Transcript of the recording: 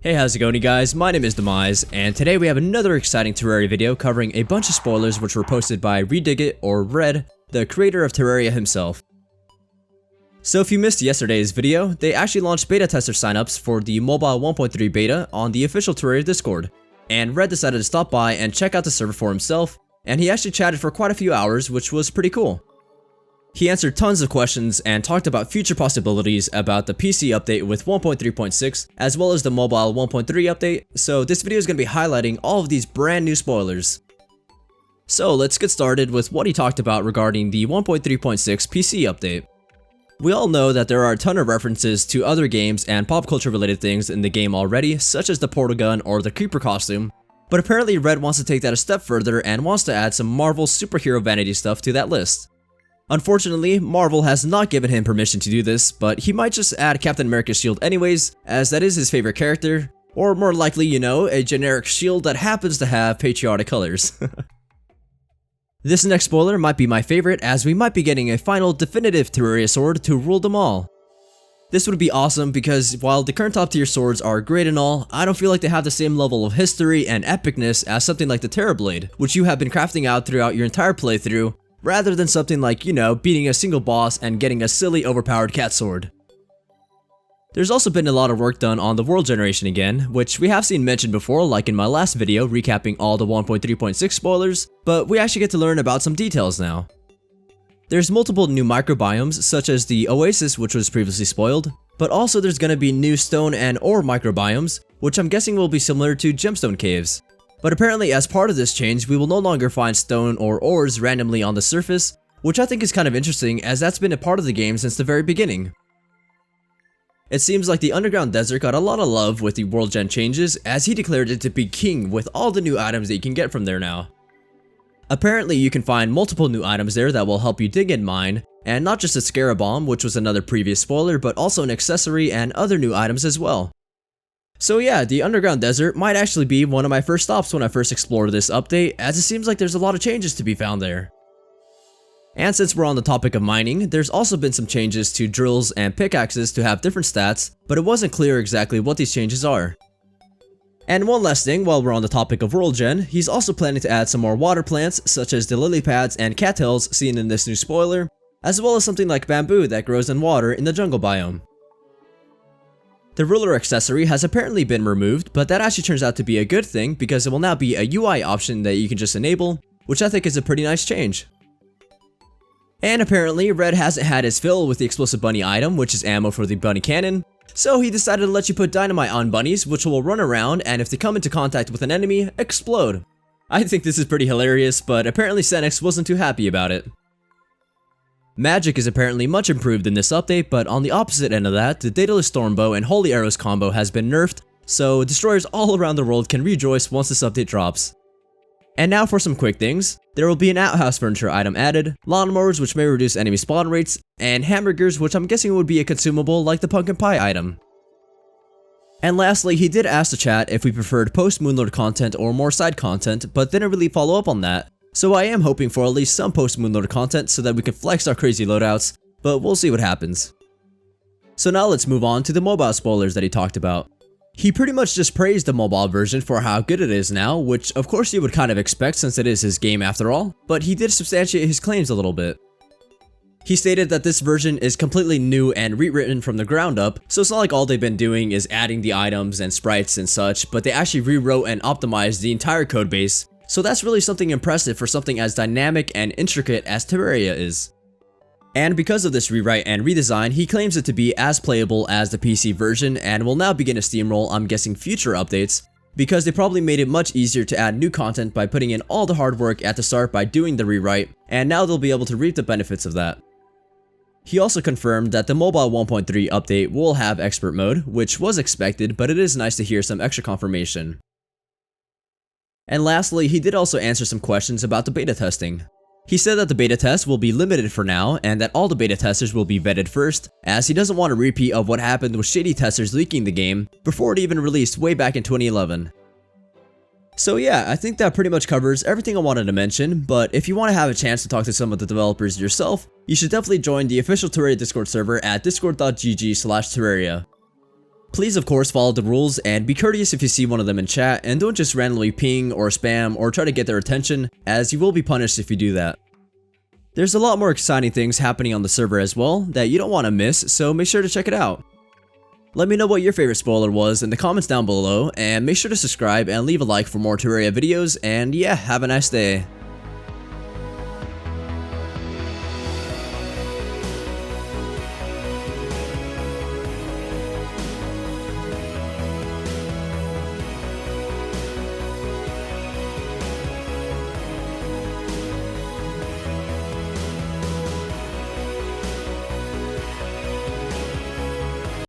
Hey, how's it going, you guys? My name is Demize, and today we have another exciting Terraria video covering a bunch of spoilers which were posted by Redigit, or Red, the creator of Terraria himself. So if you missed yesterday's video, they actually launched beta tester signups for the mobile 1.3 beta on the official Terraria Discord, and Red decided to stop by and check out the server for himself, and he actually chatted for quite a few hours, which was pretty cool. He answered tons of questions and talked about future possibilities about the PC update with 1.3.6 as well as the mobile 1.3 update, so this video is going to be highlighting all of these brand new spoilers. So let's get started with what he talked about regarding the 1.3.6 PC update. We all know that there are a ton of references to other games and pop culture related things in the game already, such as the portal gun or the creeper costume, but apparently Red wants to take that a step further and wants to add some Marvel superhero vanity stuff to that list. Unfortunately, Marvel has not given him permission to do this, but he might just add Captain America's shield anyways, as that is his favorite character, or more likely, you know, a generic shield that happens to have patriotic colors. This next spoiler might be my favorite, as we might be getting a final definitive Terraria sword to rule them all. This would be awesome because while the current top tier swords are great and all, I don't feel like they have the same level of history and epicness as something like the Terrorblade, which you have been crafting out throughout your entire playthrough, rather than something like, you know, beating a single boss and getting a silly overpowered cat sword. There's also been a lot of work done on the world generation again, which we have seen mentioned before, like in my last video recapping all the 1.3.6 spoilers, but we actually get to learn about some details now. There's multiple new microbiomes, such as the Oasis, which was previously spoiled, but also there's gonna be new stone and ore microbiomes, which I'm guessing will be similar to gemstone caves. But apparently as part of this change, we will no longer find stone or ores randomly on the surface, which I think is kind of interesting as that's been a part of the game since the very beginning. It seems like the underground desert got a lot of love with the world gen changes, as he declared it to be king with all the new items that you can get from there now. Apparently you can find multiple new items there that will help you dig and mine, and not just a scarab bomb, which was another previous spoiler, but also an accessory and other new items as well. So yeah, the underground desert might actually be one of my first stops when I first explored this update, as it seems like there's a lot of changes to be found there. And since we're on the topic of mining, there's also been some changes to drills and pickaxes to have different stats, but it wasn't clear exactly what these changes are. And one last thing while we're on the topic of world gen, he's also planning to add some more water plants such as the lily pads and cattails seen in this new spoiler, as well as something like bamboo that grows in water in the jungle biome. The ruler accessory has apparently been removed, but that actually turns out to be a good thing because it will now be a UI option that you can just enable, which I think is a pretty nice change. And apparently Red hasn't had his fill with the explosive bunny item, which is ammo for the bunny cannon, so he decided to let you put dynamite on bunnies, which will run around and if they come into contact with an enemy, explode. I think this is pretty hilarious, but apparently Senex wasn't too happy about it. Magic is apparently much improved in this update, but on the opposite end of that, the Daedalus Stormbow and Holy Arrows combo has been nerfed, so destroyers all around the world can rejoice once this update drops. And now for some quick things. There will be an outhouse furniture item added, lawnmowers which may reduce enemy spawn rates, and hamburgers which I'm guessing would be a consumable like the pumpkin pie item. And lastly, he did ask the chat if we preferred post-Moonlord content or more side content, but didn't really follow up on that. So I am hoping for at least some post-Moonlord content so that we can flex our crazy loadouts, but we'll see what happens. So now let's move on to the mobile spoilers that he talked about. He pretty much just praised the mobile version for how good it is now, which of course you would kind of expect since it is his game after all, but he did substantiate his claims a little bit. He stated that this version is completely new and rewritten from the ground up, so it's not like all they've been doing is adding the items and sprites and such, but they actually rewrote and optimized the entire codebase. So that's really something impressive for something as dynamic and intricate as Terraria is. And because of this rewrite and redesign, he claims it to be as playable as the PC version and will now begin to steamroll, I'm guessing, future updates, because they probably made it much easier to add new content by putting in all the hard work at the start by doing the rewrite, and now they'll be able to reap the benefits of that. He also confirmed that the mobile 1.3 update will have expert mode, which was expected, but it is nice to hear some extra confirmation. And lastly, he did also answer some questions about the beta testing. He said that the beta test will be limited for now and that all the beta testers will be vetted first, as he doesn't want a repeat of what happened with shady testers leaking the game before it even released way back in 2011. So yeah, I think that pretty much covers everything I wanted to mention, but if you want to have a chance to talk to some of the developers yourself, you should definitely join the official Terraria Discord server at discord.gg/Terraria. Please of course follow the rules and be courteous if you see one of them in chat, and don't just randomly ping or spam or try to get their attention, as you will be punished if you do that. There's a lot more exciting things happening on the server as well that you don't want to miss, so make sure to check it out. Let me know what your favorite spoiler was in the comments down below, and make sure to subscribe and leave a like for more Terraria videos, and yeah, have a nice day.